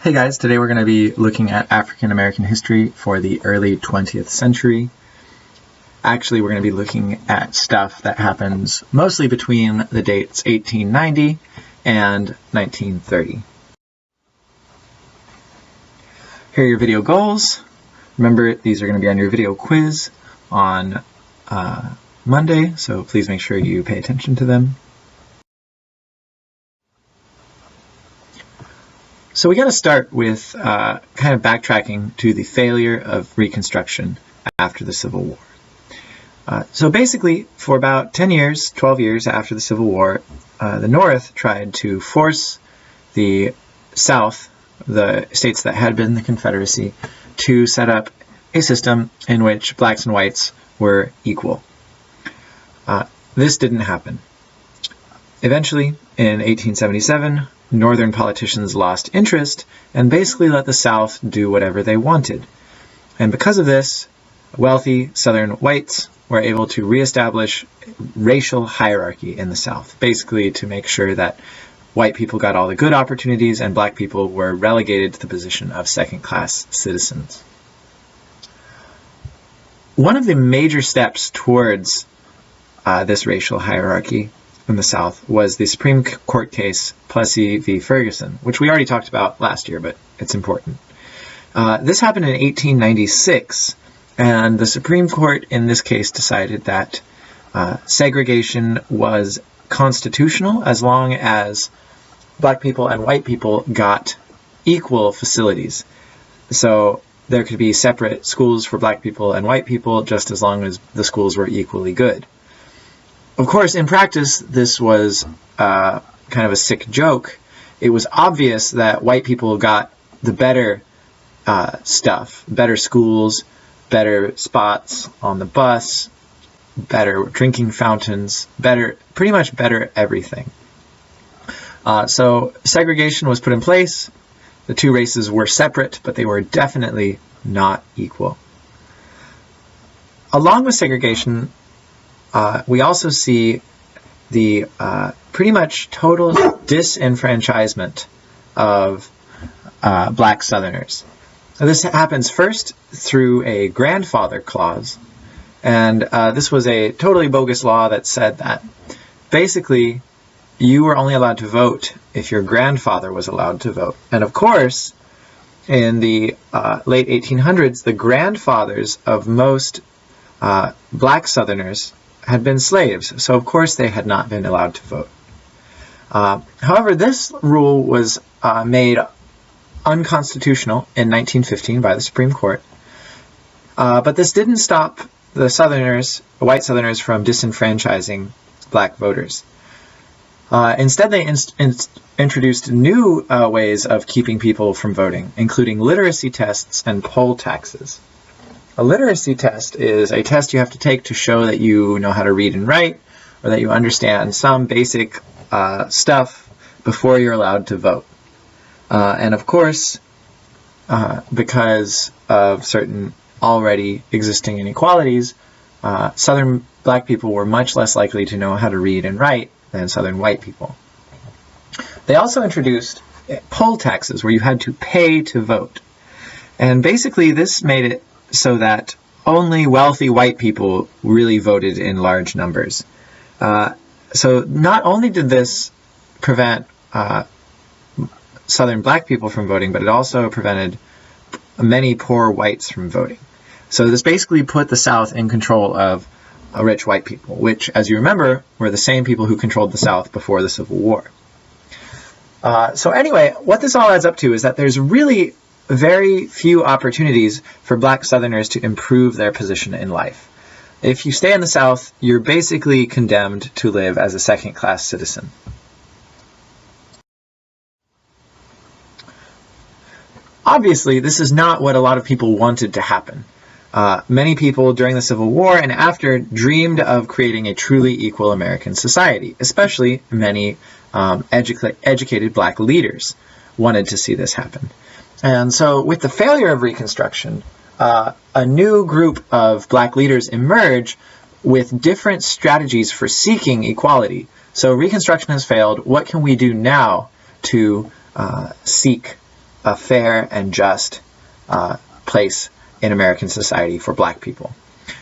Hey guys, today we're going to be looking at African American history for the early 20th century. Actually, we're going to be looking at stuff that happens mostly between the dates 1890 and 1930. Here are your video goals. Remember, these are going to be on your video quiz on Monday, so please make sure you pay attention to them. So we got to start with kind of backtracking to the failure of Reconstruction after the Civil War. So basically, for about 10 years, 12 years after the Civil War, the North tried to force the South, the states that had been the Confederacy, to set up a system in which blacks and whites were equal. This didn't happen. Eventually, in 1877, Northern politicians lost interest and basically let the South do whatever they wanted. And because of this, wealthy Southern whites were able to reestablish racial hierarchy in the South, basically to make sure that white people got all the good opportunities and black people were relegated to the position of second-class citizens. One of the major steps towards this racial hierarchy in the South was the Supreme Court case Plessy v. Ferguson, which we already talked about last year, but it's important. This happened in 1896, and the Supreme Court in this case decided that segregation was constitutional as long as black people and white people got equal facilities. So there could be separate schools for black people and white people just as long as the schools were equally good. Of course, in practice, this was kind of a sick joke. It was obvious that white people got the better stuff, better schools, better spots on the bus, better drinking fountains, pretty much better everything. So segregation was put in place. The two races were separate, but they were definitely not equal. Along with segregation, we also see the pretty much total disenfranchisement of black Southerners. Now, this happens first through a grandfather clause, and this was a totally bogus law that said that basically you were only allowed to vote if your grandfather was allowed to vote. And of course, in the late 1800s, the grandfathers of most black Southerners had been slaves, so of course they had not been allowed to vote. However, this rule was made unconstitutional in 1915 by the Supreme Court, but this didn't stop the white Southerners from disenfranchising black voters. Instead, they introduced new ways of keeping people from voting, including literacy tests and poll taxes. A literacy test is a test you have to take to show that you know how to read and write, or that you understand some basic stuff before you're allowed to vote. And of course, because of certain already existing inequalities, Southern black people were much less likely to know how to read and write than Southern white people. They also introduced poll taxes, where you had to pay to vote. And basically, this made it so that only wealthy white people really voted in large numbers. So not only did this prevent Southern black people from voting, but it also prevented many poor whites from voting. So this basically put the South in control of rich white people, which, as you remember, were the same people who controlled the South before the Civil War. So anyway, what this all adds up to is that there's really very few opportunities for black Southerners to improve their position in life. If you stay in the South, you're basically condemned to live as a second-class citizen. Obviously, this is not what a lot of people wanted to happen. Many people during the Civil War and after dreamed of creating a truly equal American society, especially many educated black leaders wanted to see this happen. And so with the failure of Reconstruction, a new group of black leaders emerge with different strategies for seeking equality. So Reconstruction has failed. What can we do now to seek a fair and just place in American society for black people.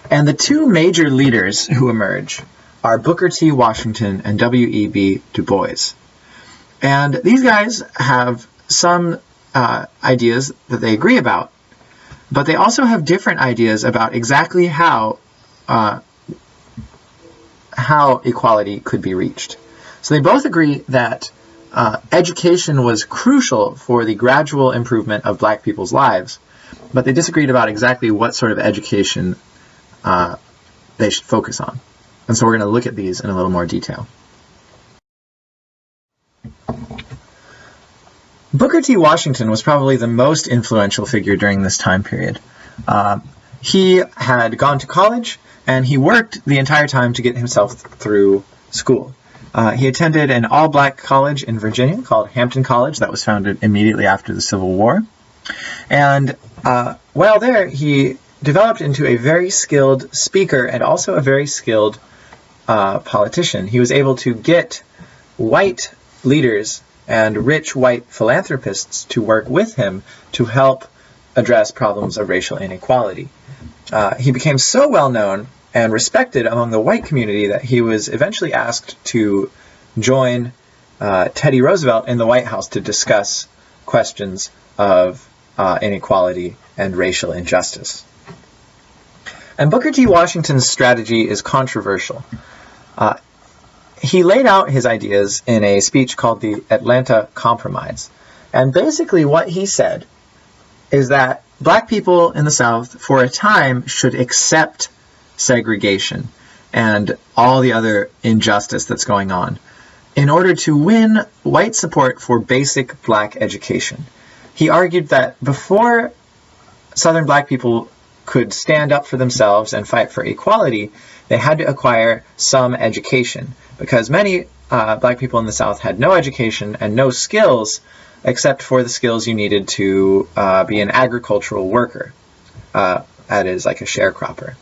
And the two major leaders who emerge are Booker T. Washington and W.E.B. Du Bois. And these guys have some ideas that they agree about, but they also have different ideas about exactly how equality could be reached. So they both agree that education was crucial for the gradual improvement of black people's lives, but they disagreed about exactly what sort of education they should focus on. And so we're going to look at these in a little more detail. Booker T. Washington was probably the most influential figure during this time period. He had gone to college, and he worked the entire time to get himself through school. He attended an all-black college in Virginia called Hampton College that was founded immediately after the Civil War. And while there, he developed into a very skilled speaker and also a very skilled politician. He was able to get white leaders and rich white philanthropists to work with him to help address problems of racial inequality. He became so well known and respected among the white community that he was eventually asked to join Teddy Roosevelt in the White House to discuss questions of inequality and racial injustice. And Booker T. Washington's strategy is controversial. He laid out his ideas in a speech called the Atlanta Compromise. And basically what he said is that black people in the South, for a time, should accept segregation and all the other injustice that's going on in order to win white support for basic black education. He argued that before Southern black people could stand up for themselves and fight for equality, they had to acquire some education, because many black people in the South had no education and no skills except for the skills you needed to be an agricultural worker, that is, like a sharecropper.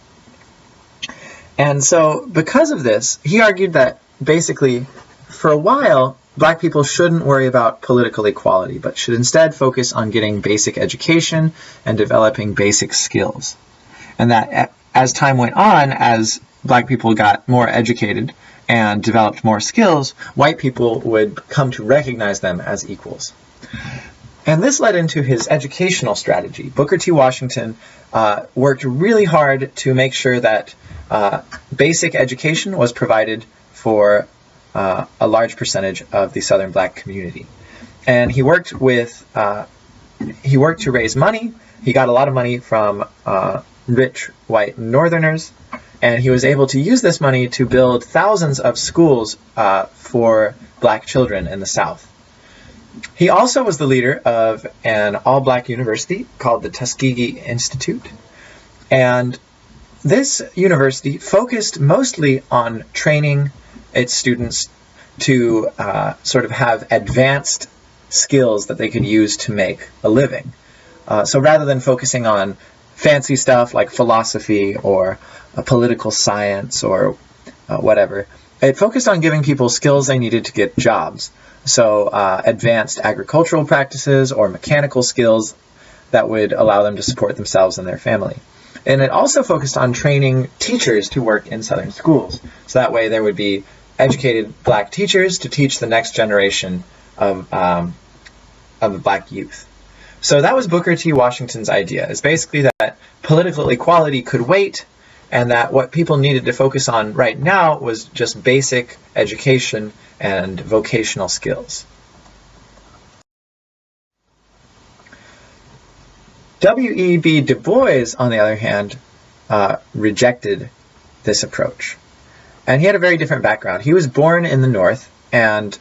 And so because of this, he argued that basically for a while, black people shouldn't worry about political equality, but should instead focus on getting basic education and developing basic skills. And that as time went on, as black people got more educated and developed more skills, white people would come to recognize them as equals. And this led into his educational strategy. Booker T. Washington worked really hard to make sure that basic education was provided for a large percentage of the Southern black community. And he worked to raise money. He got a lot of money from rich white Northerners, and he was able to use this money to build thousands of schools for black children in the South. He also was the leader of an all-black university called the Tuskegee Institute, and this university focused mostly on training its students to sort of have advanced skills that they could use to make a living. So rather than focusing on fancy stuff like philosophy or political science or whatever, it focused on giving people skills they needed to get jobs. So advanced agricultural practices or mechanical skills that would allow them to support themselves and their family. And it also focused on training teachers to work in Southern schools. So that way there would be educated black teachers to teach the next generation of the black youth. So that was Booker T. Washington's idea, is basically that political equality could wait, and that what people needed to focus on right now was just basic education and vocational skills. W.E.B. Du Bois, on the other hand, rejected this approach. And he had a very different background. He was born in the North and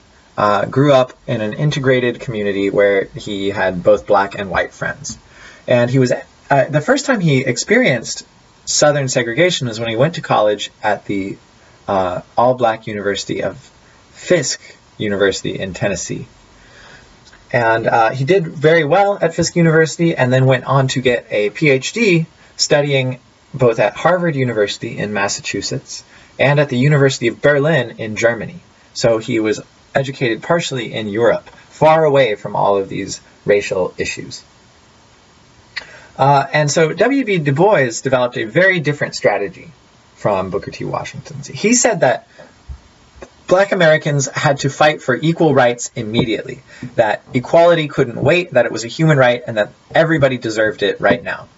grew up in an integrated community where he had both black and white friends. And he was the first time he experienced Southern segregation was when he went to college at the all-black University of Fisk University in Tennessee. And he did very well at Fisk University and then went on to get a PhD studying both at Harvard University in Massachusetts and at the University of Berlin in Germany. So he was educated partially in Europe far away from all of these racial issues. And so W.E.B. Du Bois developed a very different strategy from Booker T. Washington. He said that Black Americans had to fight for equal rights immediately, that equality couldn't wait, that it was a human right, and that everybody deserved it right now.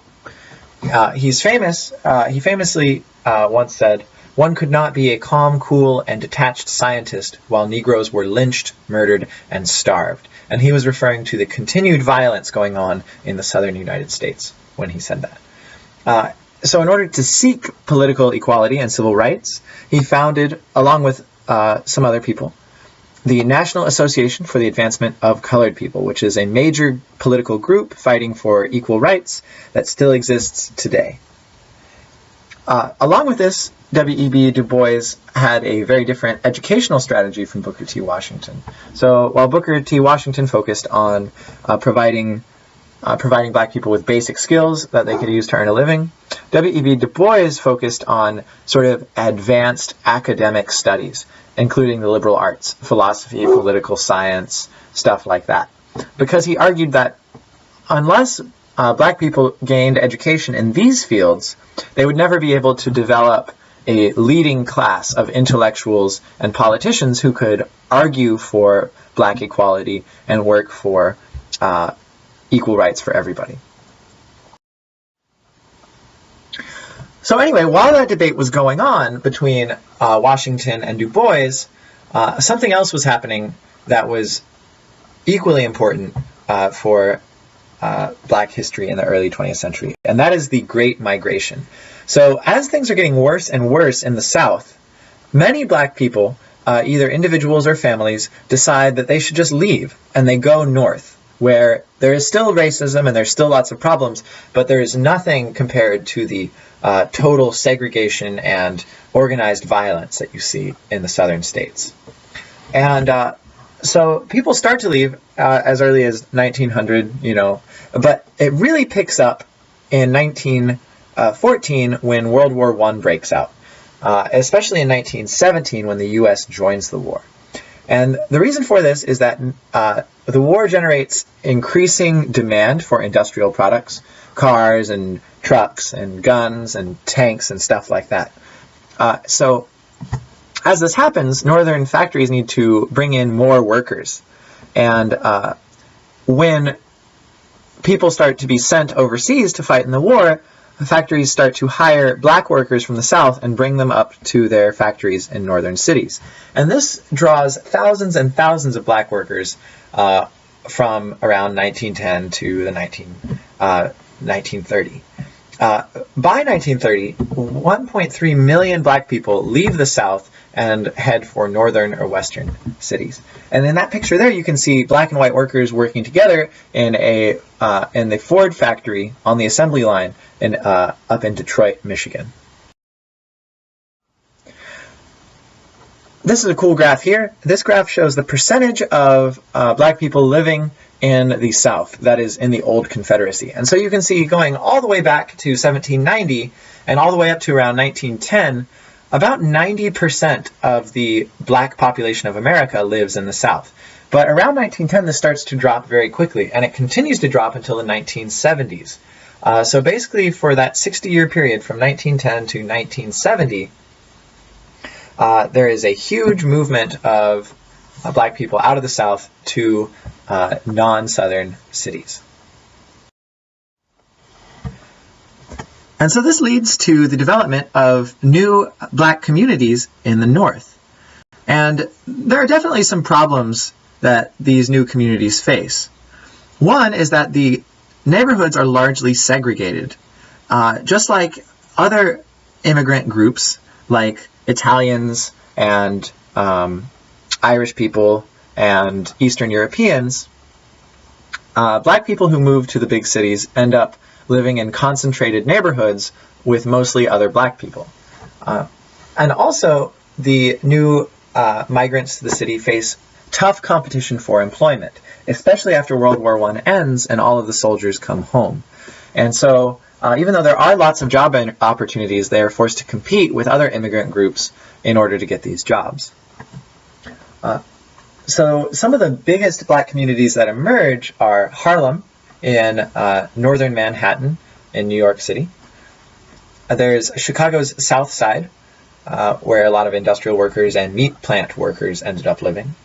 He famously once said, "One could not be a calm, cool, and detached scientist while Negroes were lynched, murdered, and starved." And he was referring to the continued violence going on in the southern United States when he said that. So in order to seek political equality and civil rights, he founded, along with some other people, the National Association for the Advancement of Colored People, which is a major political group fighting for equal rights that still exists today. Along with this, W.E.B. Du Bois had a very different educational strategy from Booker T. Washington. So while Booker T. Washington focused on providing Black people with basic skills that they could use to earn a living, W.E.B. Du Bois focused on sort of advanced academic studies, including the liberal arts, philosophy, political science, stuff like that. Because he argued that unless Black people gained education in these fields, they would never be able to develop a leading class of intellectuals and politicians who could argue for Black equality and work for equal rights for everybody. So anyway, while that debate was going on between Washington and Du Bois, something else was happening that was equally important for Black history in the early 20th century, and that is the Great Migration. So as things are getting worse and worse in the South, many Black people, either individuals or families, decide that they should just leave, and they go north, where there is still racism and there's still lots of problems, but there is nothing compared to the total segregation and organized violence that you see in the southern states. And so people start to leave as early as 1900, but it really picks up in 1914 when World War I breaks out, especially in 1917 when the U.S. joins the war. And the reason for this is that the war generates increasing demand for industrial products, cars and trucks and guns and tanks and stuff like that. So as this happens, northern factories need to bring in more workers. And when people start to be sent overseas to fight in the war, factories start to hire Black workers from the South and bring them up to their factories in northern cities. And this draws thousands and thousands of Black workers from around 1910 to the 1930. By 1930, 1.3 million Black people leave the South and head for northern or western cities. And in that picture there, you can see Black and white workers working together in the Ford factory on the assembly line up in Detroit, Michigan. This is a cool graph here. This graph shows the percentage of Black people living in the South, that is in the old Confederacy. And so you can see going all the way back to 1790 and all the way up to around 1910, about 90% of the Black population of America lives in the South. But around 1910, this starts to drop very quickly, and it continues to drop until the 1970s. So basically, for that 60-year period from 1910 to 1970, there is a huge movement of Black people out of the South to non-Southern cities. And so this leads to the development of new Black communities in the North. And there are definitely some problems that these new communities face. One is that the neighborhoods are largely segregated. Just like other immigrant groups, like Italians and Irish people and Eastern Europeans, Black people who move to the big cities end up living in concentrated neighborhoods with mostly other Black people. And also, the new migrants to the city face tough competition for employment, especially after World War I ends and all of the soldiers come home. And so, even though there are lots of job opportunities, they are forced to compete with other immigrant groups in order to get these jobs. So some of the biggest black communities that emerge are Harlem in northern Manhattan in New York City. There's Chicago's South Side, where a lot of industrial workers and meat plant workers ended up living,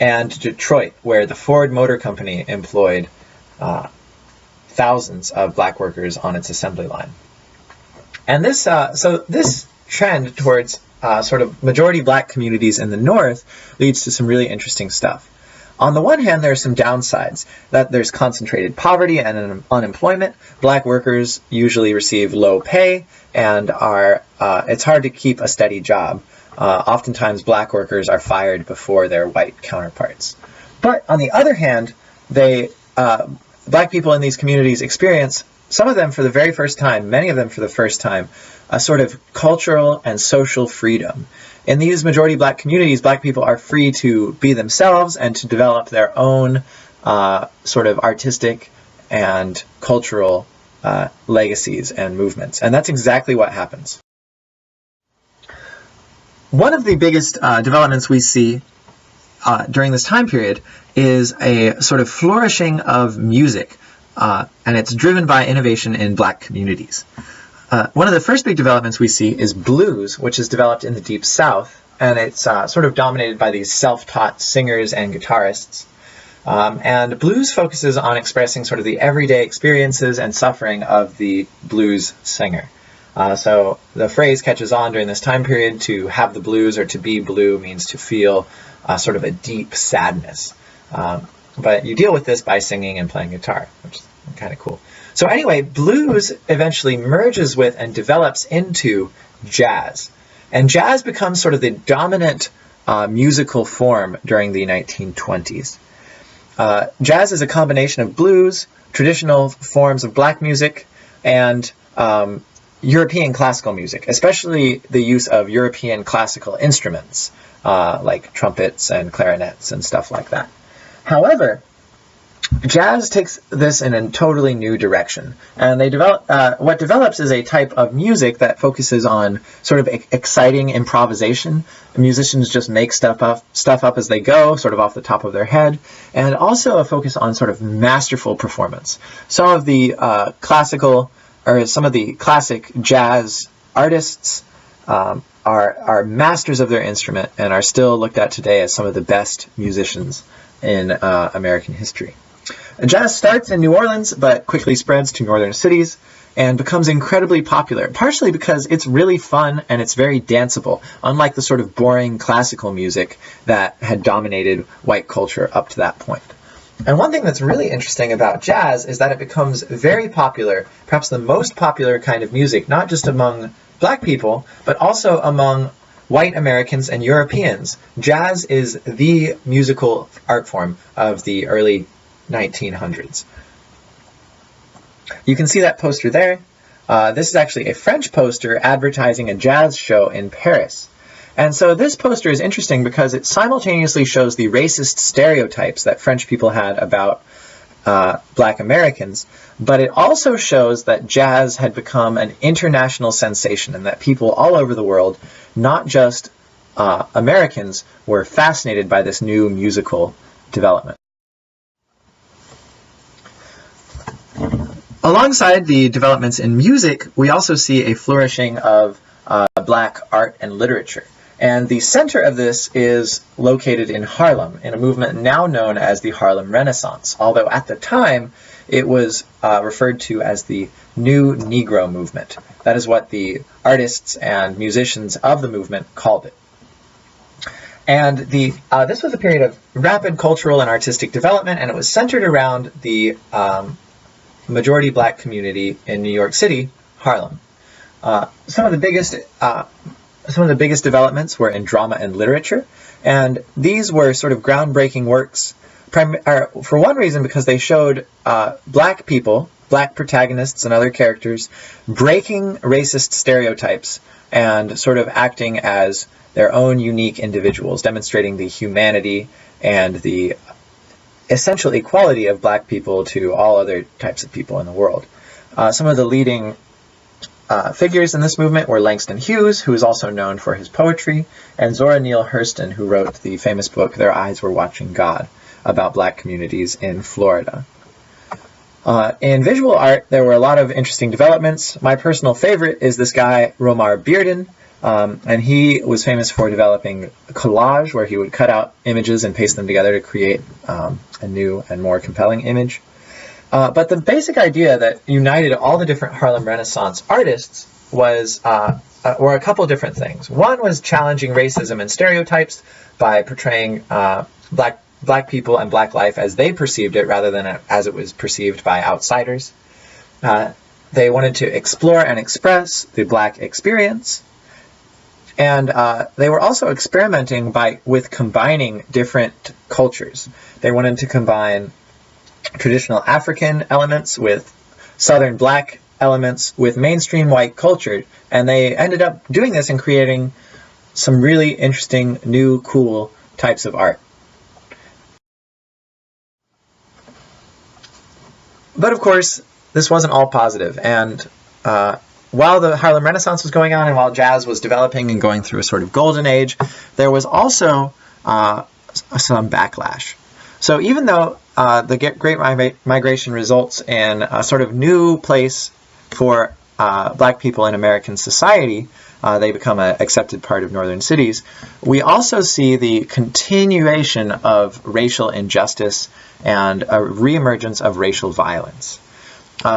and Detroit, where the Ford Motor Company employed thousands of black workers on its assembly line. And this trend towards sort of majority black communities in the North leads to some really interesting stuff. On the one hand, there are some downsides, that there's concentrated poverty and unemployment. Black workers usually receive low pay and it's hard to keep a steady job. Oftentimes, black workers are fired before their white counterparts. But on the other hand, black people in these communities experience, some of them for the very first time, many of them for the first time, a sort of cultural and social freedom. In these majority black communities, black people are free to be themselves and to develop their own sort of artistic and cultural legacies and movements. And that's exactly what happens. One of the biggest developments we see during this time period is a sort of flourishing of music, and it's driven by innovation in black communities. One of the first big developments we see is blues, which is developed in the Deep South, and it's sort of dominated by these self-taught singers and guitarists. And blues focuses on expressing sort of the everyday experiences and suffering of the blues singer. So the phrase catches on during this time period. To have the blues or to be blue means to feel sort of a deep sadness. But you deal with this by singing and playing guitar, which is kind of cool. So anyway, blues eventually merges with and develops into jazz. And jazz becomes sort of the dominant musical form during the 1920s. Jazz is a combination of blues, traditional forms of black music, and European classical music, especially the use of European classical instruments, like trumpets and clarinets and stuff like that. However, jazz takes this in a totally new direction, and what develops is a type of music that focuses on sort of exciting improvisation. Musicians just make stuff up as they go, sort of off the top of their head, and also a focus on sort of masterful performance. Some of the classic jazz artists are masters of their instrument and are still looked at today as some of the best musicians in American history. Jazz starts in New Orleans, but quickly spreads to northern cities and becomes incredibly popular, partially because it's really fun and it's very danceable, unlike the sort of boring classical music that had dominated white culture up to that point. And one thing that's really interesting about jazz is that it becomes very popular, perhaps the most popular kind of music, not just among black people, but also among white Americans and Europeans. Jazz is the musical art form of the early 1900s. You can see that poster there. This is actually a French poster advertising a jazz show in Paris. And so this poster is interesting because it simultaneously shows the racist stereotypes that French people had about black Americans, but it also shows that jazz had become an international sensation and that people all over the world, not just Americans, were fascinated by this new musical development. Alongside the developments in music, we also see a flourishing of black art and literature. And the center of this is located in Harlem, in a movement now known as the Harlem Renaissance, although at the time it was referred to as the New Negro Movement. That is what the artists and musicians of the movement called it. And this was a period of rapid cultural and artistic development, and it was centered around the majority black community in New York City, Harlem. Some of the biggest developments were in drama and literature, and these were sort of groundbreaking works, for one reason because they showed black people, black protagonists and other characters, breaking racist stereotypes and sort of acting as their own unique individuals, demonstrating the humanity and the essential equality of black people to all other types of people in the world. Some of the leading figures in this movement were Langston Hughes, who is also known for his poetry, and Zora Neale Hurston, who wrote the famous book Their Eyes Were Watching God, about black communities in Florida. In visual art, there were a lot of interesting developments. My personal favorite is this guy, Romar Bearden, and he was famous for developing collage, where he would cut out images and paste them together to create a new and more compelling image. But the basic idea that united all the different Harlem Renaissance artists were a couple different things. One was challenging racism and stereotypes by portraying black people and black life as they perceived it rather than as it was perceived by outsiders. They wanted to explore and express the black experience. And they were also experimenting with combining different cultures. They wanted to combine traditional African elements with Southern black elements with mainstream white culture. And they ended up doing this and creating some really interesting, new, cool types of art. But of course, this wasn't all positive. And while the Harlem Renaissance was going on and while jazz was developing and going through a sort of golden age, there was also some backlash. So even though the Great Migration results in a sort of new place for black people in American society, they become an accepted part of northern cities, we also see the continuation of racial injustice and a reemergence of racial violence.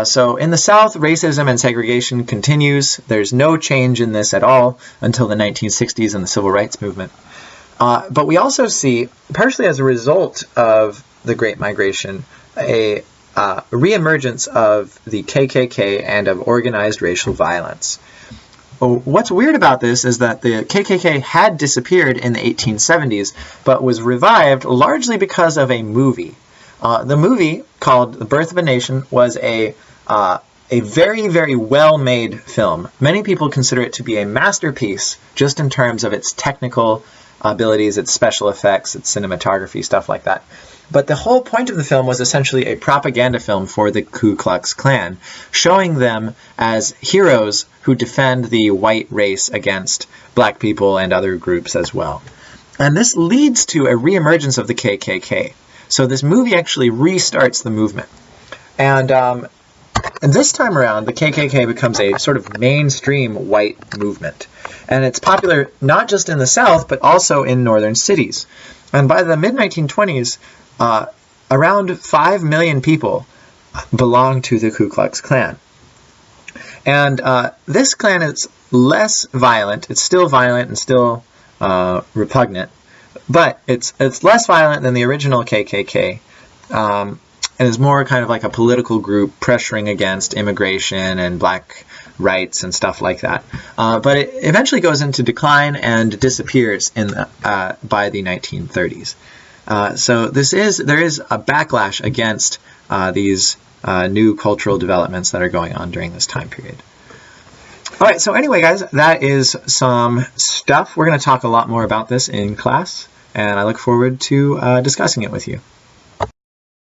So in the South, racism and segregation continues. There's no change in this at all until the 1960s and the Civil Rights Movement. But we also see, partially as a result of the Great Migration, a reemergence of the KKK and of organized racial violence. What's weird about this is that the KKK had disappeared in the 1870s, but was revived largely because of a movie. The movie, called The Birth of a Nation, was a very, very well-made film. Many people consider it to be a masterpiece just in terms of its technical abilities, its special effects, its cinematography, stuff like that. But the whole point of the film was essentially a propaganda film for the Ku Klux Klan, showing them as heroes who defend the white race against black people and other groups as well. And this leads to a reemergence of the KKK. So this movie actually restarts the movement. And this time around, the KKK becomes a sort of mainstream white movement. And it's popular not just in the South, but also in northern cities. And by the mid-1920s, around 5 million people belong to the Ku Klux Klan. And this Klan is less violent. It's still violent and still repugnant. But it's less violent than the original KKK. And is more kind of like a political group pressuring against immigration and black rights and stuff like that. But it eventually goes into decline and disappears by the 1930s. So there is a backlash against these new cultural developments that are going on during this time period. All right, so anyway, guys, that is some stuff. We're going to talk a lot more about this in class, and I look forward to discussing it with you.